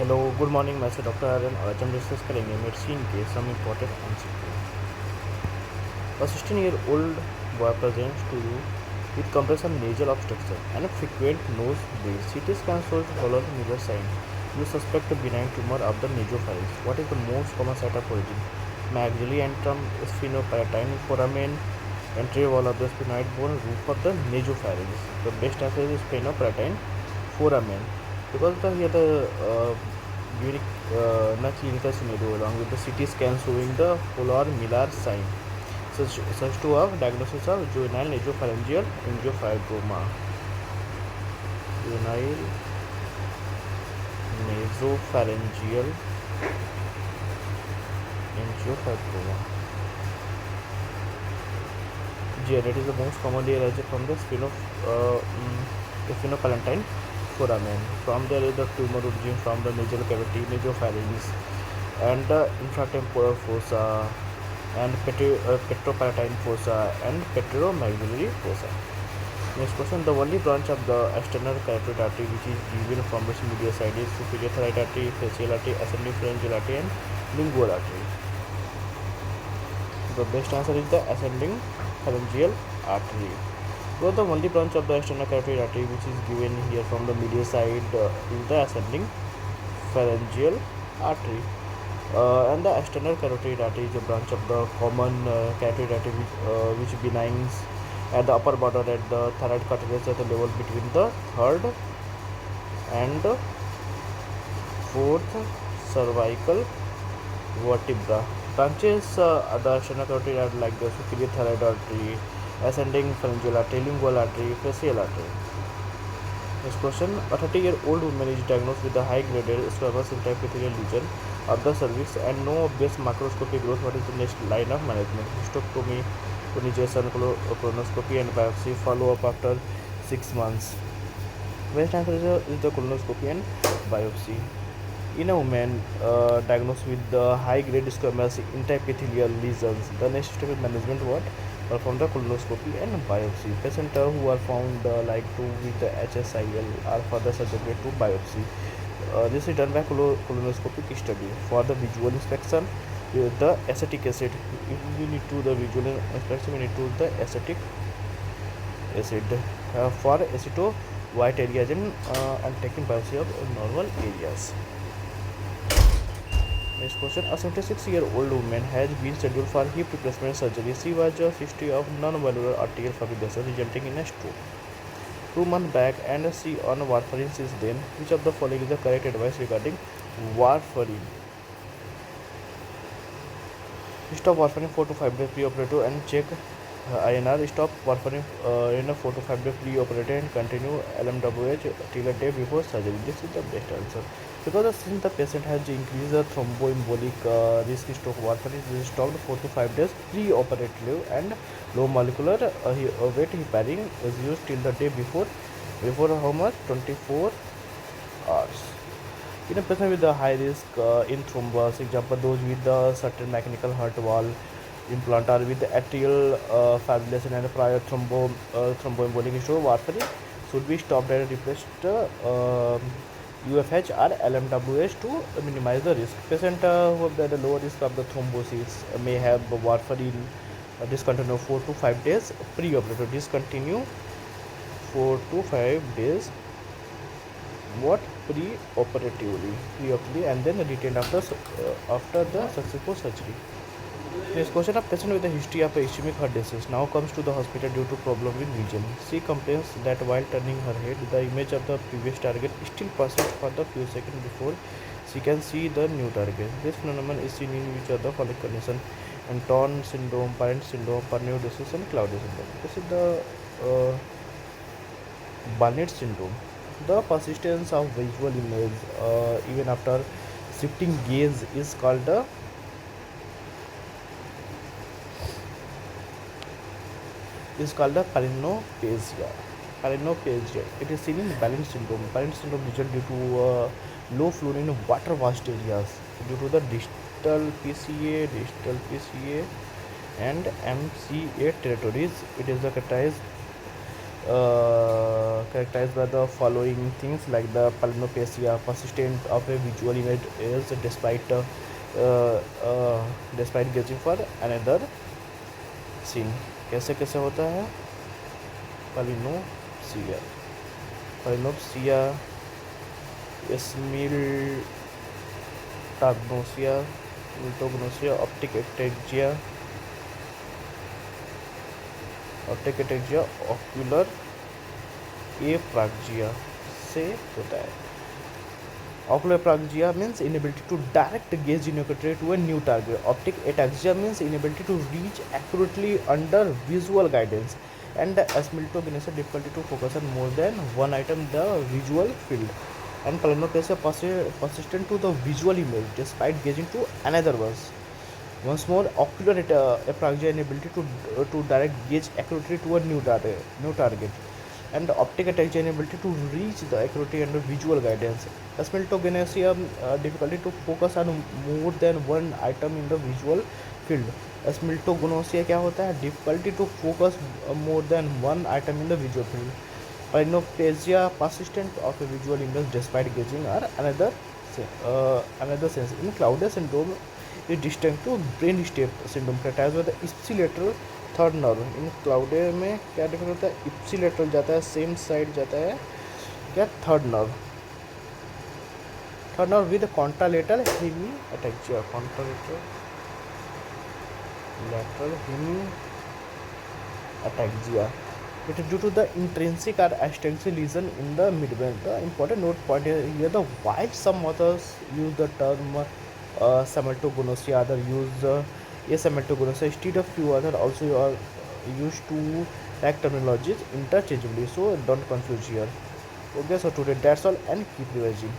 Hello good morning. मैं से doctor Aryan और आज हम डिस्कस करेंगे मेडिसिन के some important MCQ. A 16-year-old boy presents to you with compressive nasal obstruction and a frequent nose bleed. CT scan shows follows Miller sign. You suspect a benign tumor of the nasopharynx. What is the most common site of origin? Maxillary antrum, sphenopalatine foramen, entry wall of the sphenoid bone, roof of the nasopharynx. The best answer is sphenopalatine foramen because the unique clinical scenario along with the CT scan showing the polar Miller sign. Such to have diagnosis of juvenile nasopharyngeal angiofibroma. Juvenile nasopharyngeal angiofibroma. GL, it is the most commonly arising from the sphenopalatine foramen. From there is the tumor origin from the nasal cavity, nasopharynx, and the infratemporal fossa, and petropalatine fossa, and petromaxillary fossa. Next question: the only branch of the external carotid artery which is given from its medial side is superior thyroid artery, facial artery, ascending pharyngeal artery, and lingual artery. The best answer is the ascending pharyngeal artery. So the only branch of the external carotid artery which is given here from the medial side is the ascending pharyngeal artery. And the external carotid artery is a branch of the common carotid artery which benigns at the upper border at the thyroid cartilage at the level between the third and fourth cervical vertebra. Branches at the external carotid are like the superior thyroid artery, ascending pharyngeal artery, lingual artery, facial artery. Next question: a 30-year-old woman is diagnosed with a high-graded squamous intraepithelial lesion of the cervix and no obvious macroscopic growth. What is the next line of management? Hysterectomy, conjugation, colonoscopy, and biopsy. Follow-up after 6 months. Best answer is the colonoscopy and biopsy. In a woman diagnosed with the high-grade squamous intraepithelial lesions, the next step is management. What? Perform the colonoscopy and biopsy. Patients who are found like to with the HSIL are further subjected to biopsy. This is done by colonoscopic study. For the visual inspection, the acetic acid. If we need to the visual inspection, we need to the acetic acid. For aceto white areas and taking biopsy of normal areas. Next question: a 76-year-old woman has been scheduled for hip replacement surgery. She was a history of non-valvular arterial fibrillation resulting in a stroke 2 months back and she on warfarin since then. Which of the following is the correct advice regarding warfarin? Stop warfarin 4 to 5 days pre-operative and check INR. Stop warfarin in a 4 to 5 days pre-operative and continue LMWH till a day before surgery. This is the best answer. Because since the patient has increased the thromboembolic risk, stroke warfarin is stopped 4 to 5 days pre-operative and low molecular weight heparin is used till the day before how much? 24 hours. In a patient with a high risk in thrombus, example those with the certain mechanical heart valve implant or with the atrial fibrillation and prior thromboembolic stroke, warfarin should be stopped and replaced UFH or LMWH to minimize the risk. Patient who have the lower risk of the thrombosis may have warfarin discontinue 4 to 5 days pre-operative. Discontinue 4 to 5 days what pre-operatively and then retained after the successful surgery. Next question: a patient with a history of ischemic heart disease now comes to the hospital due to problem with vision. She complains that while turning her head, the image of the previous target still persists for the few seconds before she can see the new target. This phenomenon is seen in which of the following condition: Anton syndrome, Parent syndrome, Pernod disease, and Claudia syndrome. This is the Barnett syndrome. The persistence of visual image even after shifting gaze is called the palinophasia. It is seen in Balint syndrome. Balint syndrome results due to low flow in water vast areas due to the distal PCA, and MCA territories. It is characterized characterized by the following things like the palinopecia, persistent of a visual image is uh, uh, despite gazing for another scene. कैसे कैसे होता है? Palinopsia, palinopsia, smiltagnosia, smiltognosia, optic ataxia, ocular apraxia से होता है. Ocular apraxia means inability to direct gaze binocularly to a new target. Optic ataxia means inability to reach accurately under visual guidance. And astigmatism difficulty to focus on more than one item in the visual field. And palinopecia persistent to the visual image despite gazing to another one. Once more, ocular apraxia inability to direct gaze accurately to a new target. And the optic ataxia inability to reach the accurately under visual guidance. Astigmatism difficulty to focus on more than one item in the visual field. Astigmatism क्या होता है? Difficulty to focus more than one item in the visual field. Palinopsia persistent of a visual image despite gazing or another sense. In Claudia syndrome is distinct to brain stem syndrome characterized by the ipsilateral third nerve. In Claude में क्या difference होता है? Ipsilateral जाता है, same side जाता है क्या? Third nerve with contralateral hemi ataxia, contralateral hemi ataxia. It is due to the intrinsic or extrinsic lesion in the midbrain. The important note point here, the while some authors use the term sematogonosia, others use asematogonosia. Instead, a few others also are used to tag terminologies interchangeably. So don't confuse here. Okay, so today that's all and keep revising.